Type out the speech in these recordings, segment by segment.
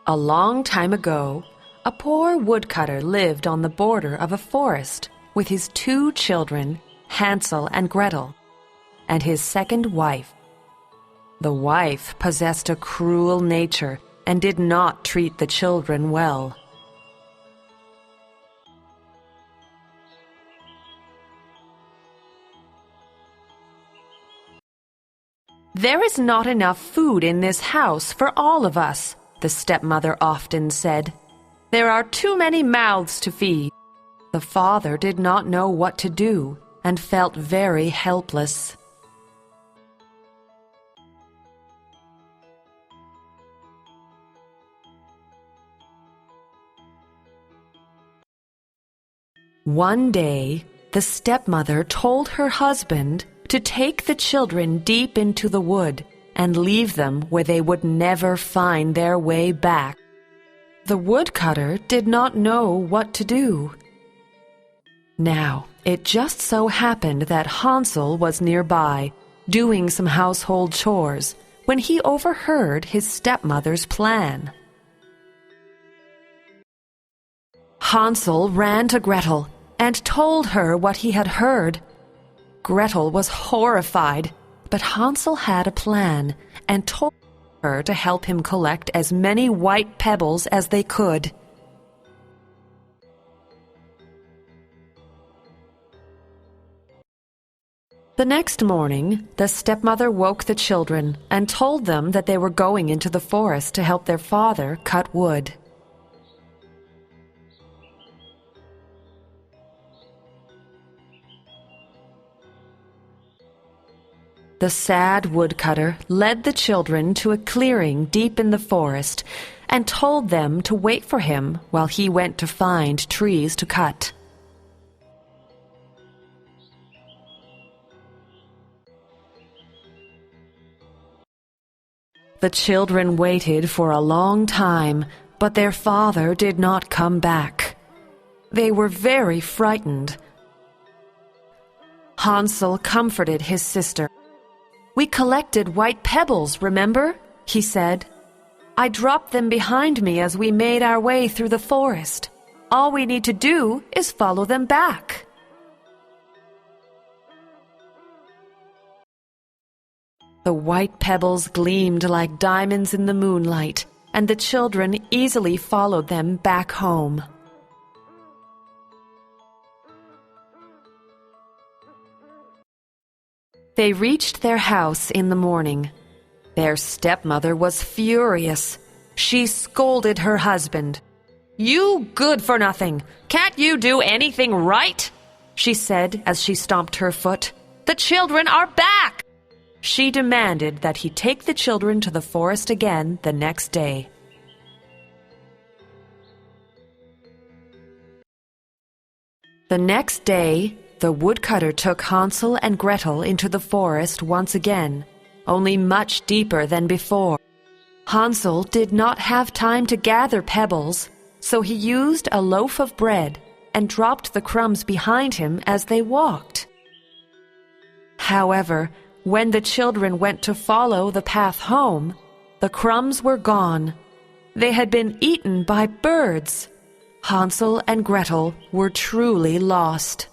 A long time ago, a poor woodcutter lived on the border of a forest with his 2 children, Hansel and Gretel, and his second wife. The wife possessed a cruel nature and did not treat the children well. "There is not enough food in this house for all of us," the stepmother often said. "There are too many mouths to feed." The father did not know what to do and felt very helpless. One day, the stepmother told her husband to take the children deep into the wood and leave them where they would never find their way back. The woodcutter did not know what to do. Now, it just so happened that Hansel was nearby, doing some household chores, when he overheard his stepmother's plan. Hansel ran to Gretel and told her what he had heard. Gretel was horrified, but Hansel had a plan and told her to help him collect as many white pebbles as they could. The next morning, the stepmother woke the children and told them that they were going into the forest to help their father cut wood. The sad woodcutter led the children to a clearing deep in the forest and told them to wait for him while he went to find trees to cut. The children waited for a long time, but their father did not come back. They were very frightened. Hansel comforted his sister. "We collected white pebbles, remember?" he said. "I dropped them behind me as we made our way through the forest. All we need to do is follow them back." The white pebbles gleamed like diamonds in the moonlight, and the children easily followed them back home. They reached their house in the morning. Their stepmother was furious. She scolded her husband. "You good-for-nothing! Can't you do anything right?" she said as she stomped her foot. "The children are back!" She demanded that he take the children to the forest again the next day. The next day, the woodcutter took Hansel and Gretel into the forest once again, only much deeper than before. Hansel did not have time to gather pebbles, so he used a loaf of bread and dropped the crumbs behind him as they walked. However, when the children went to follow the path home, the crumbs were gone. They had been eaten by birds. Hansel and Gretel were truly lost.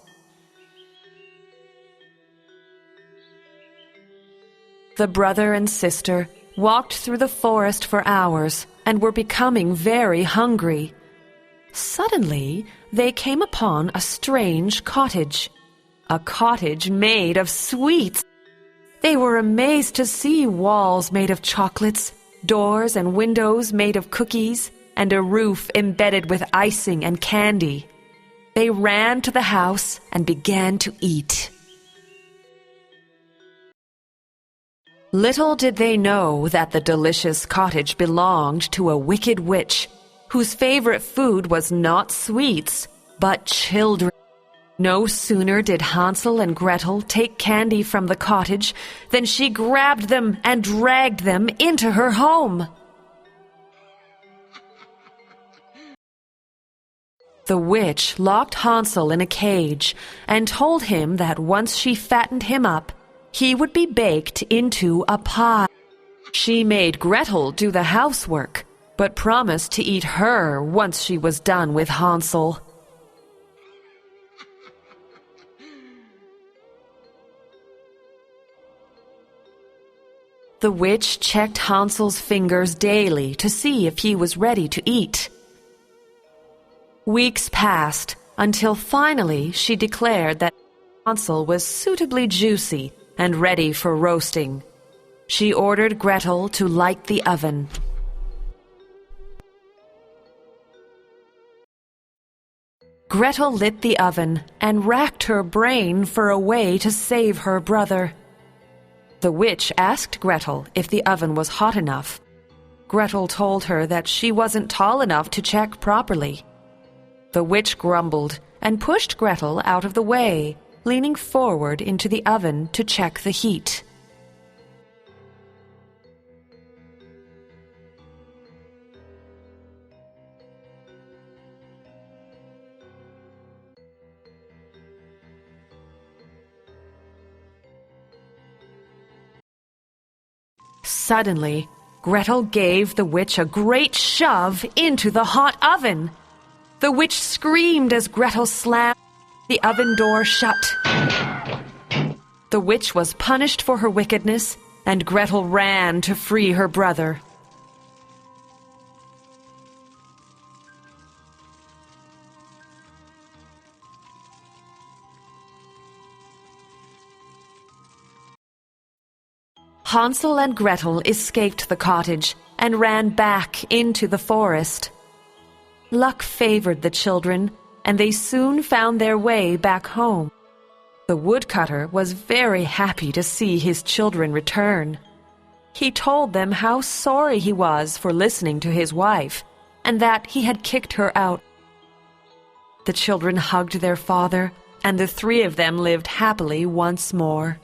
The brother and sister walked through the forest for hours and were becoming very hungry. Suddenly, they came upon a strange cottage. A cottage made of sweets. They were amazed to see walls made of chocolates, doors and windows made of cookies, and a roof embedded with icing and candy. They ran to the house and began to eat. Little did they know that the delicious cottage belonged to a wicked witch, whose favorite food was not sweets, but children. No sooner did Hansel and Gretel take candy from the cottage than she grabbed them and dragged them into her home. The witch locked Hansel in a cage and told him that once she fattened him up, he would be baked into a pie. She made Gretel do the housework, but promised to eat her once she was done with Hansel. The witch checked Hansel's fingers daily to see if he was ready to eat. Weeks passed until finally she declared that Hansel was suitably juicy and ready for roasting. She ordered Gretel to light the oven. Gretel lit the oven and racked her brain for a way to save her brother. The witch asked Gretel if the oven was hot enough. Gretel told her that she wasn't tall enough to check properly. The witch grumbled and pushed Gretel out of the way, leaning forward into the oven to check the heat. Suddenly, Gretel gave the witch a great shove into the hot oven. The witch screamed as Gretel slammed the oven door shut. The witch was punished for her wickedness, and Gretel ran to free her brother. Hansel and Gretel escaped the cottage and ran back into the forest. Luck favored the children, and they soon found their way back home. The woodcutter was very happy to see his children return. He told them how sorry he was for listening to his wife, and that he had kicked her out. The children hugged their father, and the three of them lived happily once more.